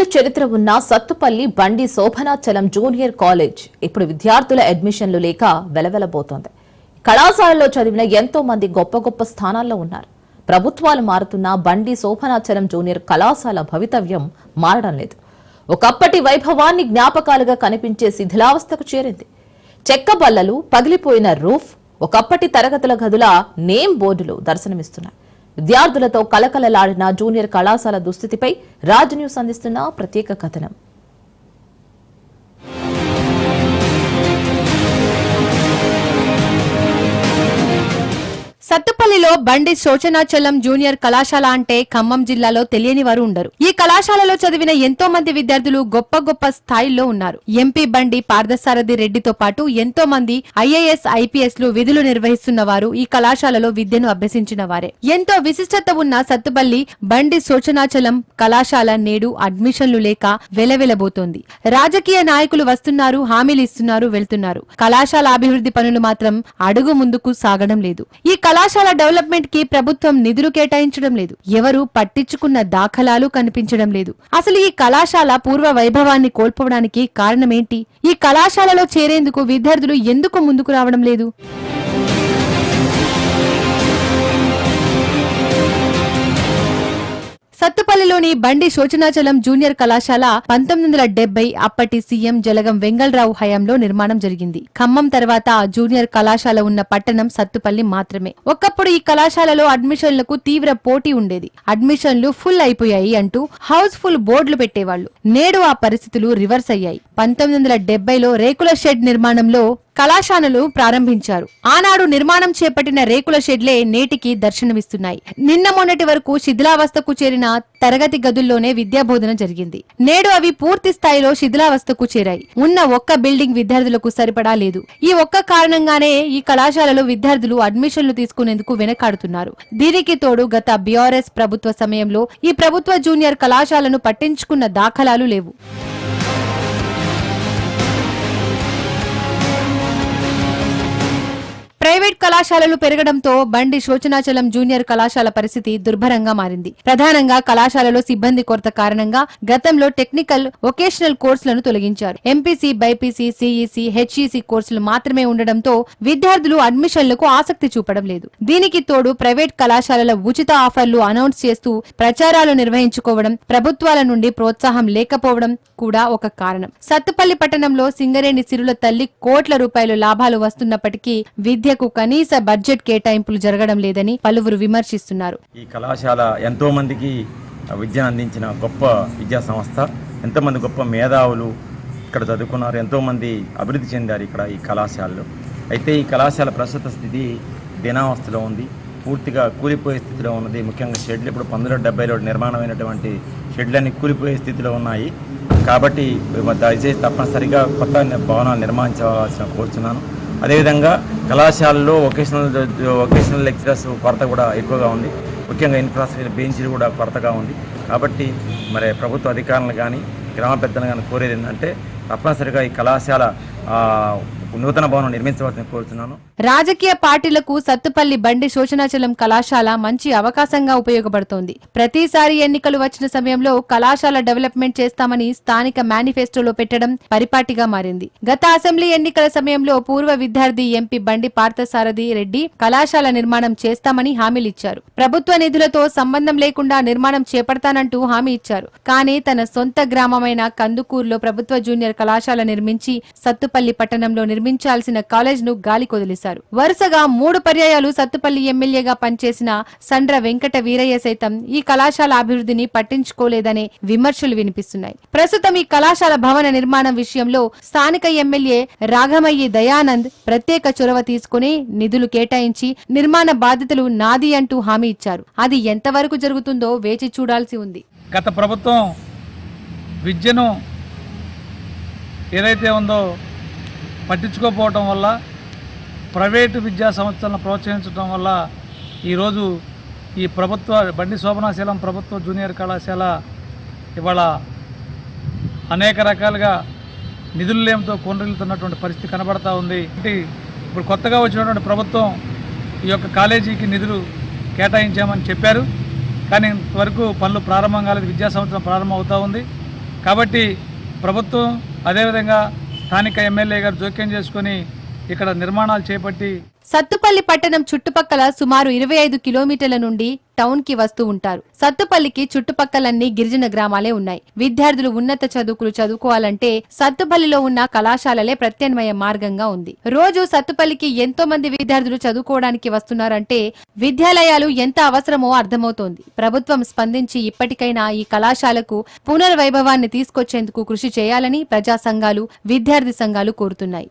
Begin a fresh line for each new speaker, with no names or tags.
ఏళ్ల చరిత్ర ఉన్న సత్తుపల్లి బండి శోభనాచలం జూనియర్ కాలేజ్ ఇప్పుడు విద్యార్థుల అడ్మిషన్లు లేక వెలవెలబోతోంది. కళాశాలలో చదివిన ఎంతో మంది గొప్ప గొప్ప స్థానాల్లో ఉన్నారు. ప్రభుత్వాలు మారుతున్న బండి శోభనాచలం జూనియర్ కళాశాల భవితవ్యం మారడం లేదు. ఒకప్పటి వైభవాన్ని జ్ఞాపకాలుగా కనిపించే శిథిలావస్థకు చేరింది. చెక్క బల్లలు, పగిలిపోయిన రూఫ్, ఒకప్పటి తరగతుల గదుల నేమ్ బోర్డులు దర్శనమిస్తున్నాయి. విద్యార్థులతో కలకలలాడిన జూనియర్ కళాశాల దుస్థితిపై రాజ్ న్యూస్ అందిస్తున్న ప్రత్యేక కథనం.
సత్తుపల్లిలో బండి శోచనాచలం జూనియర్ కళాశాల అంటే ఖమ్మం జిల్లాలో తెలియని వారు ఉండరు. ఈ కళాశాలలో చదివిన ఎంతో మంది విద్యార్థులు గొప్ప గొప్ప స్థాయిల్లో ఉన్నారు. ఎంపీ బండి పార్థసారథి రెడ్డితో పాటు ఎంతో మంది ఐఏఎస్, ఐపీఎస్ లు విధులు నిర్వహిస్తున్న వారు ఈ కళాశాలలో విద్యను అభ్యసించిన వారే. ఎంతో విశిష్టత ఉన్న సత్తుపల్లి బండి శోచనాచలం కళాశాల నేడు అడ్మిషన్లు లేక వెలవెలబోతోంది. రాజకీయ నాయకులు వస్తున్నారు, హామీలు ఇస్తున్నారు, వెళ్తున్నారు. కళాశాల అభివృద్ధి పనులు మాత్రం అడుగు ముందుకు సాగడం లేదు. ఈ కళాశాల డెవలప్మెంట్ కి ప్రభుత్వం నిధులు కేటాయించడం లేదు. ఎవరు పట్టించుకున్న దాఖలాలు కనిపించడం లేదు. అసలు ఈ కళాశాల పూర్వ వైభవాన్ని కోల్పోవడానికి కారణమేంటి? ఈ కళాశాలలో చేరేందుకు విద్యార్థులు ఎందుకు ముందుకు రావడం లేదు? సత్తుపల్లిలోని బండి శోచనాచలం జూనియర్ కళాశాల 1970 అప్పటి సీఎం జలగం వెంగళరావు హయాంలో నిర్మాణం జరిగింది. ఖమ్మం తర్వాత జూనియర్ కళాశాల ఉన్న పట్టణం సత్తుపల్లి మాత్రమే. ఒకప్పుడు ఈ కళాశాలలో అడ్మిషన్లకు తీవ్ర పోటీ ఉండేది. అడ్మిషన్లు ఫుల్ అయిపోయాయి అంటూ హౌస్ ఫుల్ బోర్డులు పెట్టేవాళ్లు. నేడు ఆ పరిస్థితులు రివర్స్ అయ్యాయి. 1970లో రేకుల షెడ్ నిర్మాణంలో కళాశాలలు ప్రారంభించారు. ఆనాడు నిర్మాణం చేపట్టిన రేకుల షెడ్లే నేటికి దర్శనమిస్తున్నాయి. నిన్న మొన్నటి వరకు శిథిలావస్థకు చేరిన తరగతి గదుల్లోనే విద్యాబోధన జరిగింది. నేడు అవి పూర్తి స్థాయిలో శిథిలావస్థకు చేరాయి. ఉన్న ఒక్క బిల్డింగ్ విద్యార్థులకు సరిపడా లేదు. ఈ ఒక్క కారణంగానే ఈ కళాశాలలో విద్యార్థులు అడ్మిషన్లు తీసుకునేందుకు వెనకాడుతున్నారు. దీనికి తోడు గత బీఆర్ఎస్ ప్రభుత్వ సమయంలో ఈ ప్రభుత్వ జూనియర్ కళాశాలను పట్టించుకున్న దాఖలాలు లేవు. ప్రైవేట్ కళాశాలలు పెరగడంతో బండి శోచనాచలం జూనియర్ కళాశాల పరిస్థితి దుర్భరంగా మారింది. ప్రధానంగా కళాశాలలో సిబ్బంది కొరత కారణంగా గతంలో టెక్నికల్, వొకేషనల్ కోర్సులను తొలగించారు. ఎంపీసీ, బైపీసీ, సిఈసీ, హెచ్ఈసీ కోర్సులు మాత్రమే ఉండడంతో విద్యార్థులు అడ్మిషన్లకు ఆసక్తి చూపడం లేదు. దీనికి తోడు ప్రైవేట్ కళాశాలల ఉచిత ఆఫర్లు అనౌన్స్ చేస్తూ ప్రచారాలు నిర్వహించుకోవడం, ప్రభుత్వాల నుండి ప్రోత్సాహం లేకపోవడం కూడా ఒక కారణం. సత్తుపల్లి పట్టణంలో సింగరేణి సిరుల తల్లి కోట్ల రూపాయలు లాభాలు వస్తున్నప్పటికీ విద్యకు కనీస బడ్జెట్ కేటాయింపులు జరగడం లేదని పలువురు విమర్శిస్తున్నారు.
ఈ కళాశాల ఎంతో మందికి విద్యను అందించిన గొప్ప విద్యా సంస్థ. ఎంతో మంది గొప్ప మేధావులు ఇక్కడ చదువుకున్నారు. ఎంతో మంది అభివృద్ధి చెందారు ఇక్కడ ఈ కళాశాలలో. అయితే ఈ కళాశాల ప్రస్తుత స్థితి దీనావస్థలో ఉంది. పూర్తిగా కూలిపోయే స్థితిలో ఉన్నది. ముఖ్యంగా షెడ్లు ఇప్పుడు 1970లో నిర్మాణమైనటువంటి షెడ్లన్నీ కూలిపోయే స్థితిలో ఉన్నాయి. కాబట్టి దయచేసి తప్పనిసరిగా కొత్త భవనాలు నిర్మించవలసిన కోరుతున్నాను. అదేవిధంగా కళాశాలలో వొకేషనల్ లెక్చరర్స్ కొరత కూడా ఎక్కువగా ఉంది. ముఖ్యంగా ఇన్ఫ్రాస్ట్రక్చర్ బెంచీలు కూడా కొరతగా ఉంది. కాబట్టి మరి ప్రభుత్వ అధికారులు కానీ గ్రామ పెద్దలు కానీ కోరేది ఏంటంటే తప్పనిసరిగా ఈ కళాశాల నూతన భవనం నిర్మించవలసిన కోరుతున్నాను.
రాజకీయ పార్టీలకు సత్తుపల్లి బండి శోచనాచలం కళాశాల మంచి అవకాశంగా ఉపయోగపడుతోంది. ప్రతిసారి ఎన్నికలు వచ్చిన సమయంలో కళాశాల డెవలప్మెంట్ చేస్తామని స్థానిక మేనిఫెస్టోలో పెట్టడం పరిపాటిగా మారింది. గత అసెంబ్లీ ఎన్నికల సమయంలో పూర్వ విద్యార్థి ఎంపీ బండి పార్థసారథి రెడ్డి కళాశాల నిర్మాణం చేస్తామని హామీలిచ్చారు. ప్రభుత్వ నిధులతో సంబంధం లేకుండా నిర్మాణం చేపడతానంటూ హామీ ఇచ్చారు. కానీ తన సొంత గ్రామమైన కందుకూరులో ప్రభుత్వ జూనియర్ కళాశాల నిర్మించి సత్తుపల్లి పట్టణంలో నిర్మించాల్సిన కాలేజ్ ను గాలి కొదిలేశారు. వరుసగా 3 పర్యాయాలు సత్తుపల్లి ఎమ్మెల్యేగా పనిచేసిన సండ్ర వెంకట వీరయ్య సైతం ఈ కళాశాల అభివృద్ధిని పట్టించుకోలేదనే విమర్శలు వినిపిస్తున్నాయి. ప్రస్తుతం ఈ కళాశాల భవన నిర్మాణం విషయంలో స్థానిక ఎమ్మెల్యే రాఘమయ్యి దయానంద్ ప్రత్యేక చొరవ తీసుకుని నిధులు కేటాయించి నిర్మాణ బాధ్యతలు నాది అంటూ హామీ ఇచ్చారు. అది ఎంతవరకు జరుగుతుందో వేచి చూడాల్సి ఉంది.
గత ప్రభుత్వం విద్యను ఏదైతే ఉందో పట్టించుకోకపోవడం వల్ల, ప్రైవేటు విద్యా సంస్థలను ప్రోత్సహించడం వల్ల ఈరోజు ఈ ప్రభుత్వ బండి శోభనాచలం ప్రభుత్వ జూనియర్ కళాశాల ఇవాళ అనేక రకాలుగా నిధులేంతో కొనరిల్లుతున్నటువంటి పరిస్థితి కనబడతా ఉంది. ఇప్పుడు కొత్తగా వచ్చినటువంటి ప్రభుత్వం ఈ యొక్క కాలేజీకి నిధులు కేటాయించామని చెప్పారు. కానీ ఇంతవరకు పనులు ప్రారంభం కాలేదు. విద్యా సంవత్సరం ప్రారంభం అవుతూ ఉంది. కాబట్టి ప్రభుత్వం అదేవిధంగా స్థానిక ఎమ్మెల్యే గారు జోక్యం చేసుకొని ఇక్కడ నిర్మాణాలు చేపట్టి
సత్తుపల్లి పట్టణం చుట్టుపక్కల సుమారు 25 కిలోమీటర్ల నుండి టౌన్ కి వస్తూ ఉంటారు. సత్తుపల్లికి చుట్టుపక్కలన్నీ గిరిజన గ్రామాలే ఉన్నాయి. విద్యార్థులు ఉన్నత చదువుకులు చదువుకోవాలంటే సత్తుపల్లిలో ఉన్న కళాశాలలే ప్రత్యామ్నాయ మార్గంగా ఉంది. రోజు సత్తుపల్లికి ఎంతో మంది విద్యార్థులు చదువుకోవడానికి వస్తున్నారంటే విద్యాలయాలు ఎంత అవసరమో అర్థమవుతోంది. ప్రభుత్వం స్పందించి ఇప్పటికైనా ఈ కళాశాలకు పునర్వైభవాన్ని తీసుకొచ్చేందుకు కృషి చేయాలని ప్రజా సంఘాలు, విద్యార్థి సంఘాలు కోరుతున్నాయి.